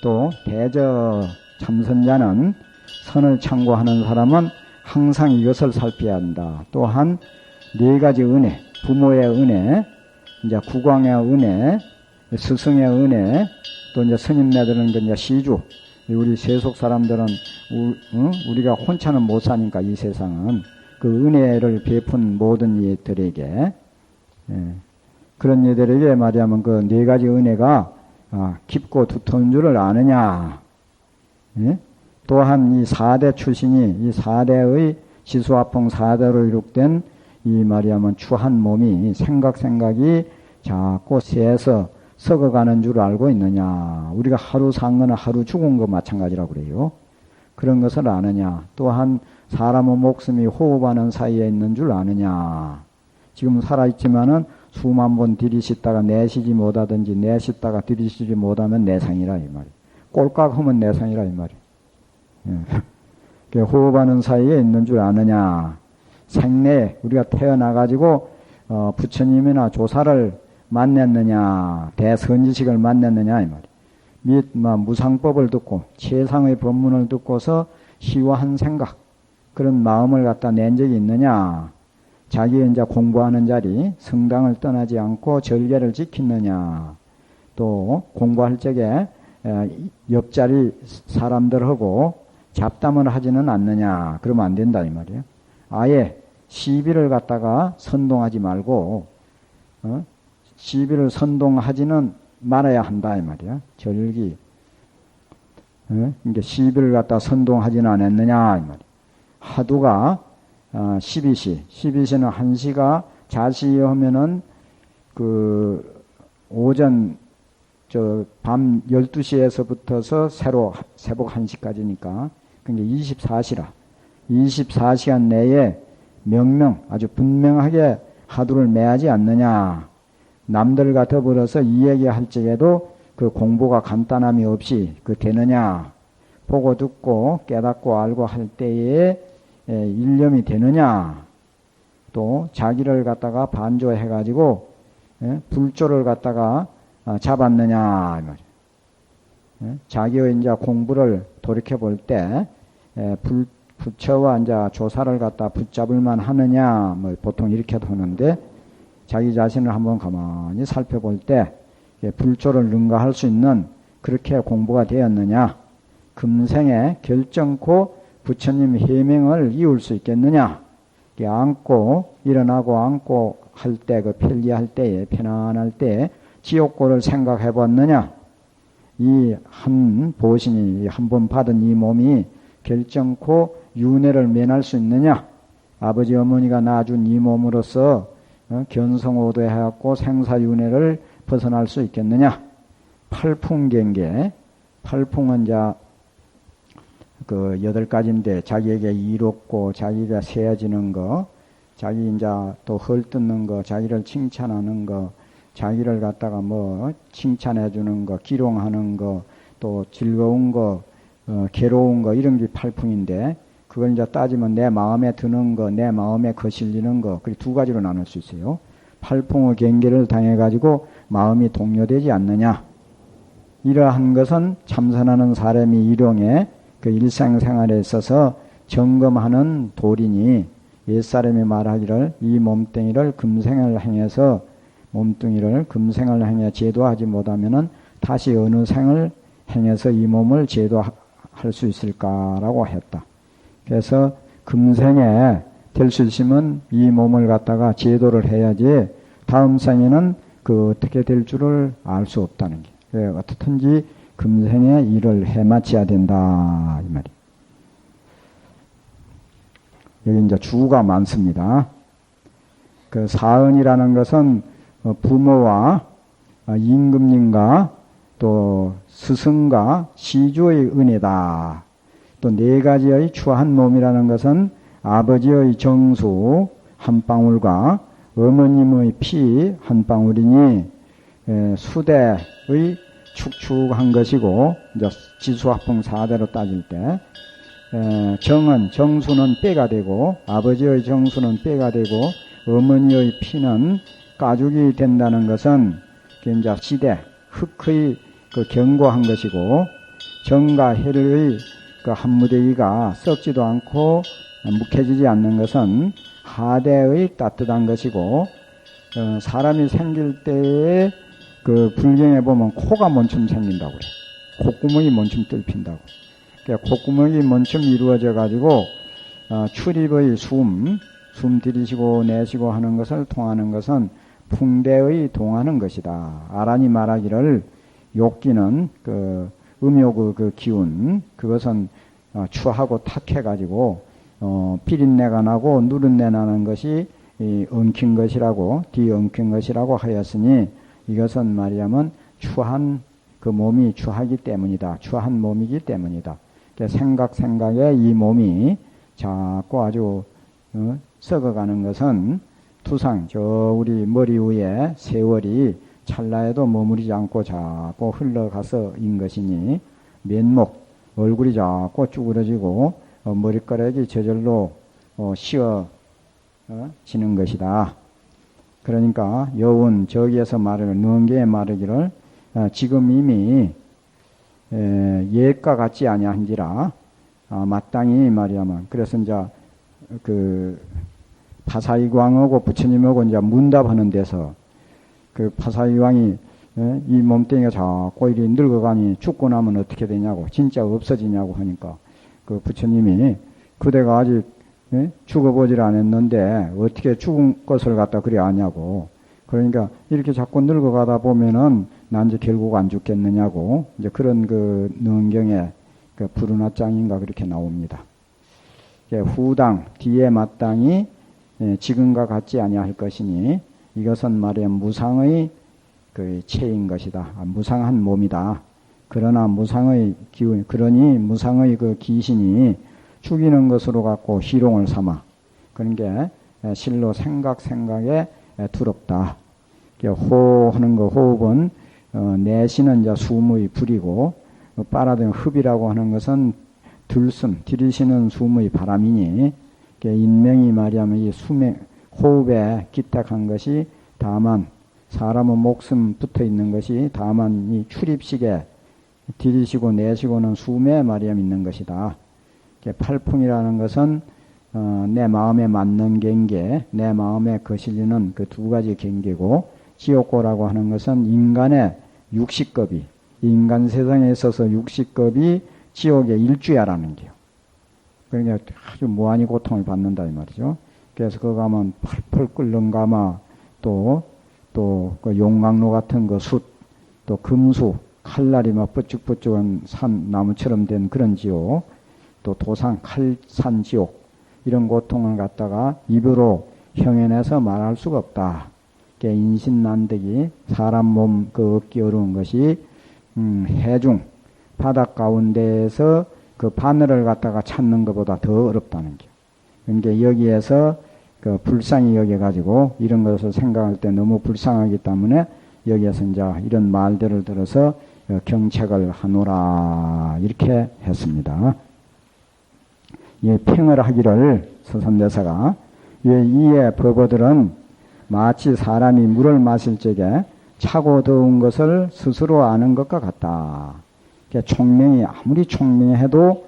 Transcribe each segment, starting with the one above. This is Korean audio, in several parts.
또 대저 참선자는 선을 창고하는 사람은 항상 이것을 살펴야 한다. 또한 네 가지 은혜, 부모의 은혜, 이제 국왕의 은혜, 스승의 은혜, 또 이제 스님네들은 이제 시주, 우리 세속 사람들은 우리가 혼자는 못 사니까 이 세상은 그 은혜를 베푼 모든 이들에게 그런 이들에게 말하면 그 네 가지 은혜가 깊고 두터운 줄을 아느냐. 또한 이 4대 출신이 이 4대의 지수화풍 4대로 이룩된 이 말하면 추한 몸이 생각이 자꾸 새서 썩어가는 줄 알고 있느냐. 우리가 하루 산 거나 하루 죽은 거 마찬가지라고 그래요. 그런 것을 아느냐. 또한 사람의 목숨이 호흡하는 사이에 있는 줄 아느냐. 지금 살아있지만은 수만 번 들이쉬다가 내쉬지 못하든지 내쉬다가 들이쉬지 못하면 내상이라 이 말이에요. 꼴깍 하면 내상이라 이 말이에요. 호흡하는 사이에 있는 줄 아느냐. 생내 우리가 태어나가지고 부처님이나 조사를 만났느냐, 대선지식을 만났느냐 이 말이에요. 및 무상법을 듣고 최상의 법문을 듣고서 시와한 생각 그런 마음을 갖다 낸 적이 있느냐. 자기 이제 공부하는 자리 성당을 떠나지 않고 절개를 지키느냐. 또 공부할 적에 옆자리 사람들하고 잡담을 하지는 않느냐. 그러면 안 된다 이 말이에요. 아예 시비를 갖다가 선동하지 말고 시비를 선동하지는 말아야 한다 이 말이야. 절기. 이게 시비를 갖다 선동하지는 않았느냐 이 말이야. 하두가 12시. 12시는 1시가 자시 하면은 그 오전 밤 12시에서부터서 새벽 1시까지니까 그게 24시라. 24시간 내에 명명 아주 분명하게 하두를 매하지 않느냐. 남들과 더불어서 이 얘기할 적에도 그 공부가 간단함이 없이 그 되느냐. 보고 듣고 깨닫고 알고 할 때에 일념이 되느냐. 또 자기를 갖다가 반조해가지고 불조를 갖다가 잡았느냐. 자기의 이제 공부를 돌이켜 볼 때 부처와 이제 조사를 갖다 붙잡을만 하느냐. 뭐 보통 이렇게 하는데 자기 자신을 한번 가만히 살펴볼 때 불조를 능가할 수 있는 그렇게 공부가 되었느냐. 금생에 결정코 부처님 해명을 이을 수 있겠느냐. 앉고 일어나고 앉고 할 때 그 편리할 때에 편안할 때 지옥고를 생각해 봤느냐. 이 한 보신이 한 번 받은 이 몸이 결정코 윤회를 면할 수 있느냐. 아버지 어머니가 낳아준 이 몸으로서 견성오도해갖고 생사윤회를 벗어날 수 있겠느냐. 팔풍경계. 팔풍은 이제 그 8가지인데 자기에게 이롭고 자기가 세워지는 거, 자기 이제 또 헐뜯는 거, 자기를 칭찬하는 거, 자기를 갖다가 뭐 칭찬해 주는 거, 기롱하는 거, 또 즐거운 거, 괴로운 거 이런 게 팔풍인데 그걸 이제 따지면 내 마음에 드는 거, 내 마음에 거슬리는 거, 그렇게 2가지로 나눌 수 있어요. 팔풍의 경계를 당해가지고 마음이 동요되지 않느냐. 이러한 것은 참선하는 사람이 일용에 그 일상생활에 있어서 점검하는 도리니 옛사람이 말하기를 이 몸뚱이를 금생을 행해서 몸뚱이를 금생을 행해 제도하지 못하면은 다시 어느 생을 행해서 이 몸을 제도할 수 있을까라고 했다. 그래서 금생에 될 수 있으면 이 몸을 갖다가 제도를 해야지 다음 생에는 그 어떻게 될 줄을 알 수 없다는 게. 어떻든지 금생에 일을 해마쳐야 된다 이 말이에요. 여기 이제 주가 많습니다. 그 사은이라는 것은 부모와 임금님과 또 스승과 시주의 은혜다. 또 4가지의 추한 몸이라는 것은 아버지의 정수 한 방울과 어머님의 피 한 방울이니 수대의 축축한 것이고 이제 지수화풍 4대로 따질 때 정수는 뼈가 되고 아버지의 정수는 뼈가 되고 어머니의 피는 가죽이 된다는 것은 이제 시대 흙의 그 견고한 것이고 정과 해의 그 한무대기가 썩지도 않고 묵해지지 않는 것은 하대의 따뜻한 것이고, 사람이 생길 때에 그 불경에 보면 코가 먼춤 생긴다고 그래. 콧구멍이 먼춤 뚫힌다고. 그러니까 콧구멍이 먼춤 이루어져 가지고 출입의 숨 들이쉬고 내쉬고 하는 것을 통하는 것은 풍대의 동하는 것이다. 아란이 말하기를 욕기는 그 음욕의 그 기운, 그것은 추하고 탁해 가지고 비린내가 나고 누른내 나는 것이 엉킨 것이라고, 뒤엉킨 것이라고 하였으니, 이것은 말하자면 추한 그 몸이 추하기 때문이다. 추한 몸이기 때문이다. 생각에 이 몸이 자꾸 아주 썩어가는 것은 투상 저 우리 머리 위에 세월이 찰나에도 머무르지 않고 자꾸 흘러가서인 것이니, 면목 얼굴이 자꾸 쭈그러지고 머리카락이 저절로 씌어지는 것이다. 그러니까 여운 저기에서 말을 능계에 말하기를 지금 이미 옛과 같지 아니한지라 마땅히 말이야만. 그래서 이제 그 파사이광하고 부처님하고 이제 문답하는 데서 그 파사이광이 이 몸뚱이가 자꾸 이리 늙어가니 죽고 나면 어떻게 되냐고, 진짜 없어지냐고 하니까 그 부처님이 그대가 아직 죽어보질 않았는데 어떻게 죽은 것을 갖다 그리 아냐고. 그러니까 이렇게 자꾸 늙어가다 보면은 난 이제 결국 안 죽겠느냐고, 이제 그런 그 능경에 그 부르나짱인가 그렇게 나옵니다. 후당 뒤에 마땅히 지금과 같지 아니할 것이니, 이것은 말이야 무상의 그 체인 것이다. 무상한 몸이다. 그러나 무상의 기운, 그러니 무상의 그 기신이 죽이는 것으로 갖고 희롱을 삼아. 그런 게 실로 생각에 두렵다. 호하는 거, 호흡은 내쉬는 이제 숨의 불이고, 빨아들인 흡이라고 하는 것은 들이쉬는 숨의 바람이니, 인명이 말하면 이 호흡에 기딱한 것이 다만, 사람의 목숨 붙어 있는 것이 다만 이 출입식에 들이쉬고 내쉬고는 숨에 말하면 있는 것이다. 팔풍이라는 것은 내 마음에 맞는 경계, 내 마음에 거슬리는 그 두 가지 경계고, 지옥고라고 하는 것은 인간의 육식겁이, 인간 세상에 있어서 육식겁이 지옥의 일주야라는 게요. 그러니까 아주 무한히 고통을 받는다 이 말이죠. 그래서 그거 가면 펄펄 끓는 가마, 또 그 용광로 같은 그 숯, 또 금수, 칼날이 막 뻗쭉뻗쭉한 산 나무처럼 된 그런 지옥, 또 도상 칼산 지옥, 이런 고통을 갖다가 입으로 형해내서 말할 수가 없다. 인신난득이 사람 몸 그 얻기 어려운 것이 해중 바닥 가운데에서 그 바늘을 갖다가 찾는 것보다 더 어렵다는 게. 그러니까 여기에서 그 불쌍히 여겨가지고 이런 것을 생각할 때 너무 불쌍하기 때문에 여기에서 이제 이런 말들을 들어서 경책을 하노라 이렇게 했습니다. 예, 평을 하기를 서선대사가 이에 법어들은 마치 사람이 물을 마실 적에 차고 더운 것을 스스로 아는 것과 같다. 총명이 아무리 총명해도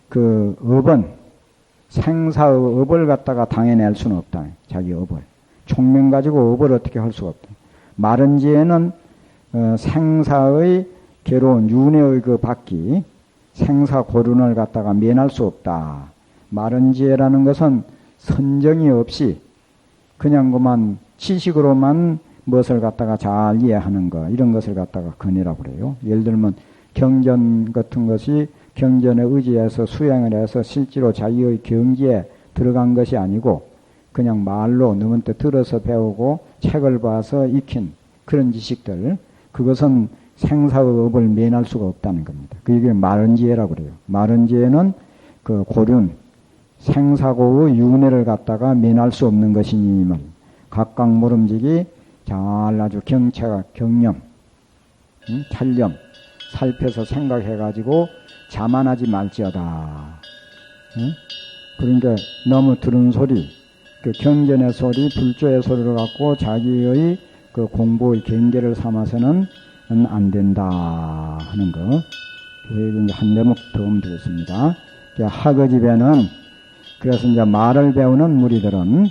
그 업은 생사의 업을 갖다가 당해낼 수는 없다. 자기 업을. 총명 가지고 업을 어떻게 할 수가 없다. 마른 지에는 생사의 괴로운 윤회의 그 받기, 생사 고륜을 갖다가 면할 수 없다. 마른 지혜라는 것은 선정이 없이 그냥 그만 지식으로만 무엇을 갖다가 잘 이해하는 것, 이런 것을 갖다가 건이라고 그래요. 예를 들면 경전 같은 것이 경전에 의지해서 수행을 해서 실제로 자기의 경지에 들어간 것이 아니고 그냥 말로 누구한테 들어서 배우고 책을 봐서 익힌 그런 지식들, 그것은 생사의 업을 면할 수가 없다는 겁니다. 그게 마른 지혜라고 그래요. 마른 지혜는 그 고륜, 생사고의 윤회를 갖다가 면할 수 없는 것이니만 각각 모름지기 잘 아주 경체가 경념, 찰념 살펴서 생각해가지고 자만하지 말지어다. 그러니까 너무 들은 소리, 그 경전의 소리, 불조의 소리를 갖고 자기의 그 공부의 경계를 삼아서는 안 된다 하는 거. 이제 한 대목 더 드렸습니다. 학어집에는 그래서 이제 말을 배우는 무리들은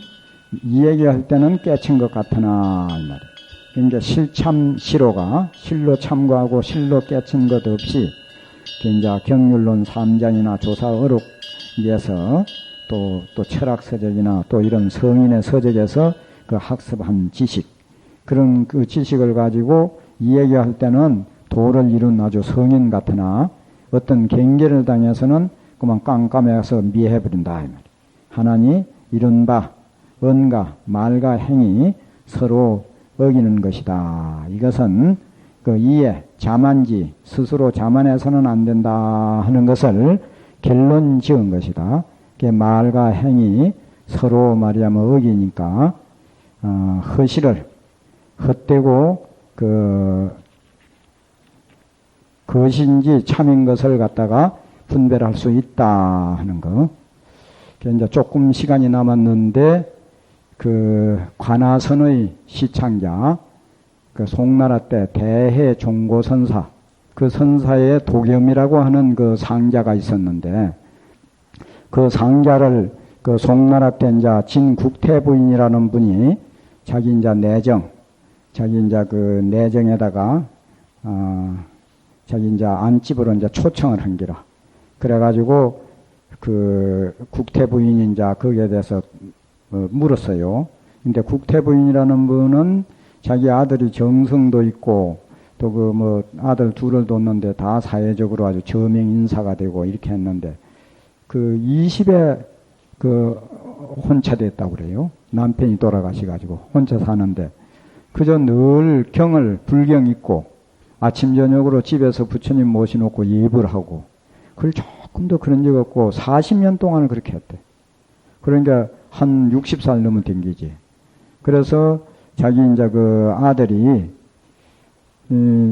이 얘기할 때는 깨친 것 같으나 이 말이에요. 그러니까 실참시로가 실로 참고하고 실로 깨친 것 없이 이제 경률론 3장이나 조사어록에서 또 철학서적이나 또 이런 성인의 서적에서 그 학습한 지식 그런 그 지식을 가지고 이 얘기할 때는 도를 이룬 아주 성인 같으나 어떤 경계를 당해서는 그만 깜깜해서 미해버린다. 이 말이에요. 하나니 이른 바 언가 말과 행위 서로 어기는 것이다. 이것은 그 이해 자만지 스스로 자만해서는 안 된다 하는 것을 결론 지은 것이다. 말과 행위 서로 말하자면 어기니까 허실을 헛되고 그것인지 참인 것을 갖다가 분별할 수 있다 하는 거. 이제 조금 시간이 남았는데 그 관아선의 시창자 그 송나라 때 대해 종고선사 그 선사의 도겸이라고 하는 그 상자가 있었는데 그 상자를 그 송나라 때 이제 진국태 부인이라는 분이 자기 이제 자기 이제 그 내정에다가 자기 이제 안집으로 이제 초청을 한 기라. 그래가지고 그 국태 부인이 이제 거기에 대해서 물었어요. 근데 국태 부인이라는 분은 자기 아들이 정성도 있고 또 그 뭐 아들 둘을 뒀는데 다 사회적으로 아주 저명 인사가 되고 이렇게 했는데 그 20에 그 혼차됐다고 그래요. 남편이 돌아가셔가지고 혼자 사는데 그저 늘 경을 불경 있고 아침 저녁으로 집에서 부처님 모셔놓고 예불 하고 그걸 조금도 그런 적 없고 40년 동안을 그렇게 했대. 그러니까 한 60살 넘은 댕기지. 그래서 자기 이제 그 아들이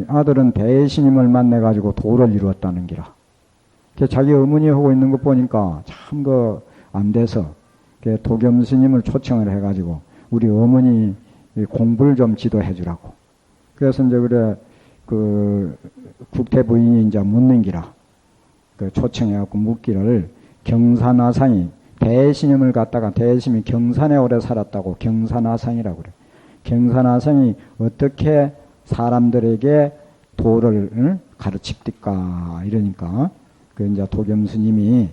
아들은 대스님을 만나가지고 도를 이루었다는 기라. 자기 어머니 하고 있는 거 보니까 참 그 안 돼서 도겸 스님을 초청을 해가지고 우리 어머니 공부를 좀 지도해 주라고. 그래서 이제 그래 그 국태 부인이 이제 묻는 기라. 그 초청해갖고 묻기를 경산화상이 대스님을 갖다가 대스님이 경산에 오래 살았다고 경산화상이라고 그래. 경산화상이 어떻게 사람들에게 도를 가르칩니까? 이러니까 그 이제 도겸 스님이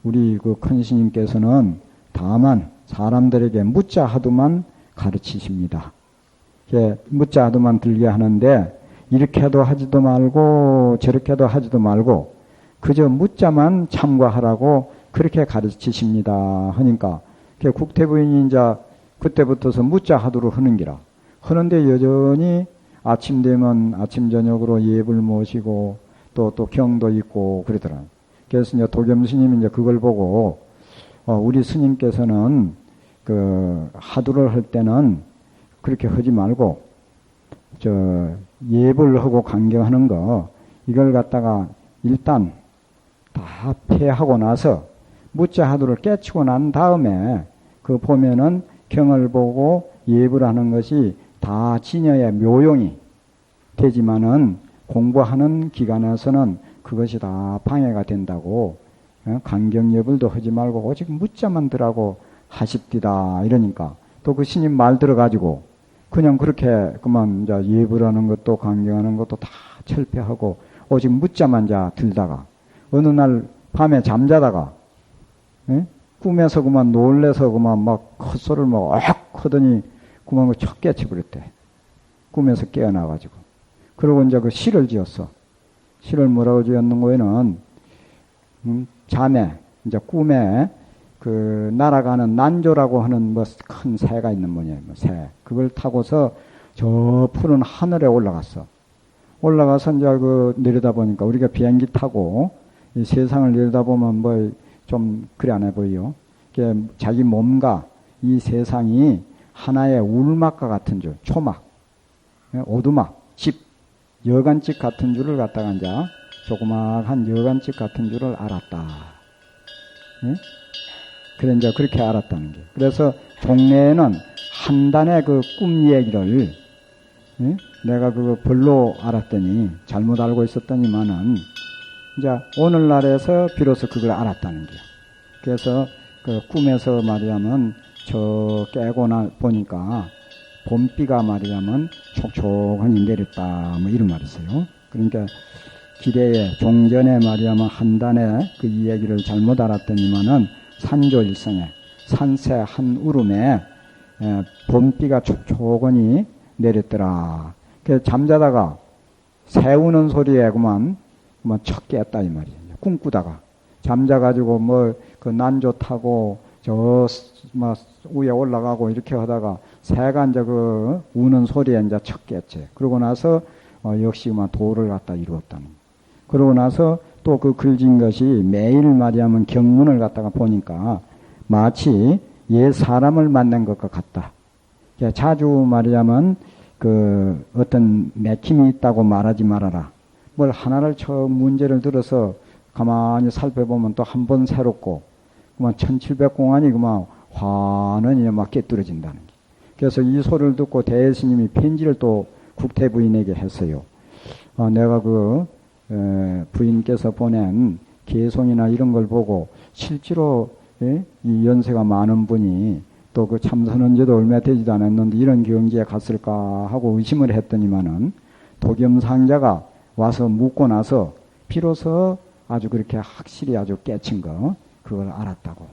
우리 그 큰 스님께서는 다만 사람들에게 묻자 하도만 가르치십니다. 묻자 하도만 들게 하는데 이렇게도 하지도 말고 저렇게도 하지도 말고 그저 묻자만 참고하라고 그렇게 가르치십니다. 하니까 국태 부인이 이제 그때부터서 묻자 하도록 하는 기라. 하는데 여전히 아침 되면 아침 저녁으로 예불 모시고 또 경도 있고 그러더라. 그래서 이제 도겸 스님이 이제 그걸 보고 우리 스님께서는 그 하두를 할 때는 그렇게 하지 말고 예불하고 강경하는 거 이걸 갖다가 일단 다 폐하고 나서 묻자 하두를 깨치고 난 다음에 그 보면은 경을 보고 예불하는 것이 다 진여의 묘용이 되지만은 공부하는 기간에서는 그것이 다 방해가 된다고 강경예불도 하지 말고 오직 묻자만 들라고 하십디다 이러니까 또 그 스님 말 들어가지고 그냥 그렇게 그만 이제 예불하는 것도 강경하는 것도 다 철폐하고 오직 묻자만 자 들다가 어느 날 밤에 잠자다가 꿈에서 그만 놀래서 그만 막 헛소리를 막 하더니 그만 그 척 깨치버렸대. 꿈에서 깨어나가지고. 그러고 이제 그 시를 지었어. 시를 뭐라고 지었는 거에는, 잠에, 이제 꿈에 그 날아가는 난조라고 하는 뭐 큰 새가 있는 뭐냐, 새. 그걸 타고서 저 푸른 하늘에 올라갔어. 올라가서 이제 그 내려다보니까 우리가 비행기 타고 이 세상을 내려다보면 뭐 좀 그래 안 해 보여. 자기 몸과 이 세상이 하나의 울막과 같은 줄, 초막, 오두막, 집, 여간집 같은 줄을 갖다가 이제 조그마한 여간집 같은 줄을 알았다. 예? 그래 이제 그렇게 알았다는 게. 그래서 동네에는 한 단의 그 꿈 얘기를 예? 내가 그거 별로 알았더니 잘못 알고 있었더니만은 이제 오늘날에서 비로소 그걸 알았다는 거예요. 그래서 그 꿈에서 말하자면 저 깨고 보니까 봄비가 말하자면 촉촉하니 내렸다 뭐 이런 말이 있어요. 그러니까 기대에 종전에 말하자면 한단에 그 이야기를 잘못 알았더니만은 산조일성에 산새 한 울음에 봄비가 촉촉하니 내렸더라. 그래서 잠자다가 새 우는 소리에 그만 척 깼다 이 말이에요. 꿈꾸다가 잠자가지고 뭐 그 난조 타고 저 막 위에 올라가고 이렇게 하다가 새가 이제 그 우는 소리에 이제 척 깼지. 그러고 나서 역시 막 도를 갖다 이루었다는. 그러고 나서 또 그 글진 것이 매일 말이야면 경문을 갖다가 보니까 마치 옛 사람을 만난 것과 같다. 자주 말하자면 그 어떤 맥힘이 있다고 말하지 말아라. 뭘 하나를 처음 문제를 들어서 가만히 살펴보면 또 한 번 새롭고 그만 1700공안이 그만 환원이 막 깨뚫어진다는 게. 그래서 이 소리를 듣고 대스님이 편지를 또 국태 부인에게 했어요. 내가 그 부인께서 보낸 개송이나 이런 걸 보고 실제로 이 연세가 많은 분이 또 그 참선한 지도 얼마 되지도 않았는데 이런 경지에 갔을까 하고 의심을 했더니만은 도겸상자가 와서 묻고 나서 비로소 아주 그렇게 확실히 아주 깨친 거 그걸 알았다고.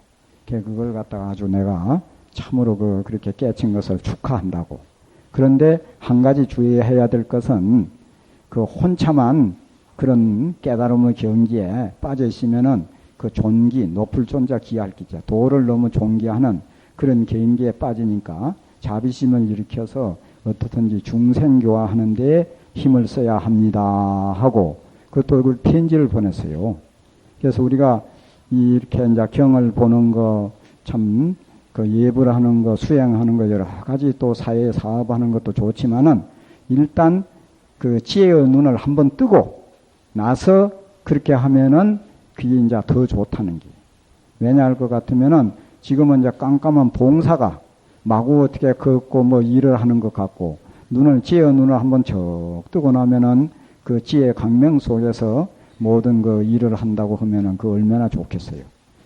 그걸 갖다가 아주 내가 참으로 그렇게 깨친 것을 축하한다고. 그런데 한 가지 주의해야 될 것은 그 혼자만 그런 깨달음의 경지에 빠져 있으면은 그 존기, 높을 존자 기할 기자, 도를 너무 존기하는 그런 개인기에 빠지니까 자비심을 일으켜서 어떻든지 중생교화하는 데 힘을 써야 합니다 하고 그것도 그 편지를 보냈어요. 그래서 우리가 이렇게 이제 경을 보는 거 참 그 예불 하는 거 수행하는 거 여러 가지 또 사회 사업하는 것도 좋지만은 일단 그 지혜의 눈을 한번 뜨고 나서 그렇게 하면은 그게 이제 더 좋다는 게. 왜냐 할 것 같으면은 지금은 이제 깜깜한 봉사가 마구 어떻게 걷고 뭐 일을 하는 것 같고 지혜의 눈을 한번 척 뜨고 나면은 그 지혜 강명 속에서 모든 그 일을 한다고 하면은 그 얼마나 좋겠어요.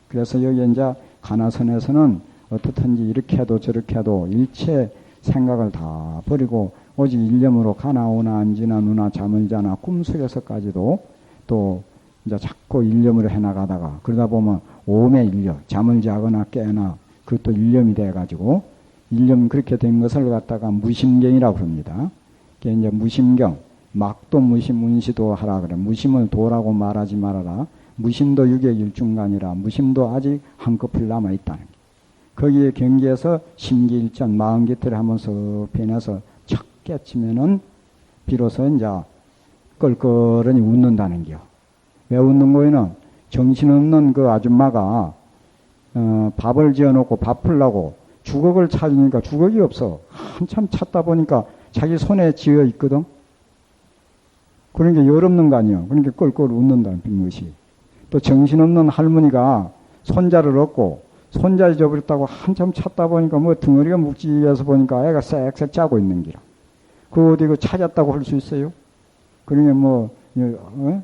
그래서 여기 이제 가나선에서는 어떻든지 이렇게 해도 저렇게 해도 일체 생각을 다 버리고 오직 일념으로 가나오나 앉으나 누나 잠을 자나 꿈속에서까지도 또 이제 자꾸 일념으로 해나가다가 그러다 보면 오매 일념, 잠을 자거나 깨나 그것도 일념이 돼가지고 일념 그렇게 된 것을 갖다가 무심경이라고 합니다. 그게 이제 무심경, 막도 무심, 운시도 하라 그래. 무심을 도라고 말하지 말아라. 무심도 유격일중간이라 무심도 아직 한꺼풀 남아있다는 게. 거기에 경계에서 심기일전, 마음기틀을 하면서 변해서 척 깨치면은 비로소 이제 껄껄하니 웃는다는 겨. 왜 웃는 거에는 정신없는 그 아줌마가 밥을 지어놓고 밥 풀라고 주걱을 찾으니까 주걱이 없어. 한참 찾다 보니까 자기 손에 쥐어 있거든. 그러니까 열없는 거 아니야. 그러니까 껄껄 웃는다는 빈것이. 또 정신없는 할머니가 손자를 얻고 손자 잊어버렸다고 한참 찾다 보니까 뭐 덩어리가 묵직해서 보니까 애가 쌕쌕 짜고 있는 기라. 그 어디 그 찾았다고 할 수 있어요? 그러니까 뭐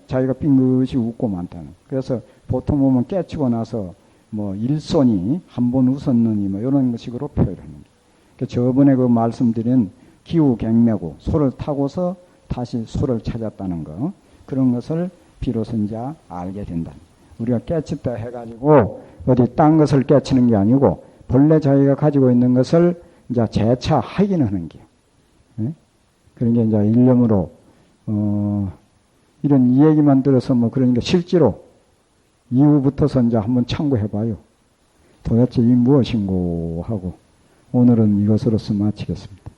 자기가 빙긋이 웃고 많다는. 그래서 보통 보면 깨치고 나서 뭐 일손이 한 번 웃었느니 뭐 이런 식으로 표현하는 게. 그러니까 저번에 그 말씀드린 기우갱매고 소를 타고서 다시 소를 찾았다는 거 그런 것을 비로소 이제 알게 된다. 우리가 깨쳤다 해가지고 어디 딴 것을 깨치는 게 아니고 본래 자기가 가지고 있는 것을 이제 재차 확인하는 게. 예? 그런 게 이제 일념으로 이런 이 얘기만 들어서 뭐 그러니까 실제로 이후부터서 이제 한번 참고해봐요. 도대체 이 무엇인고 하고 오늘은 이것으로서 마치겠습니다.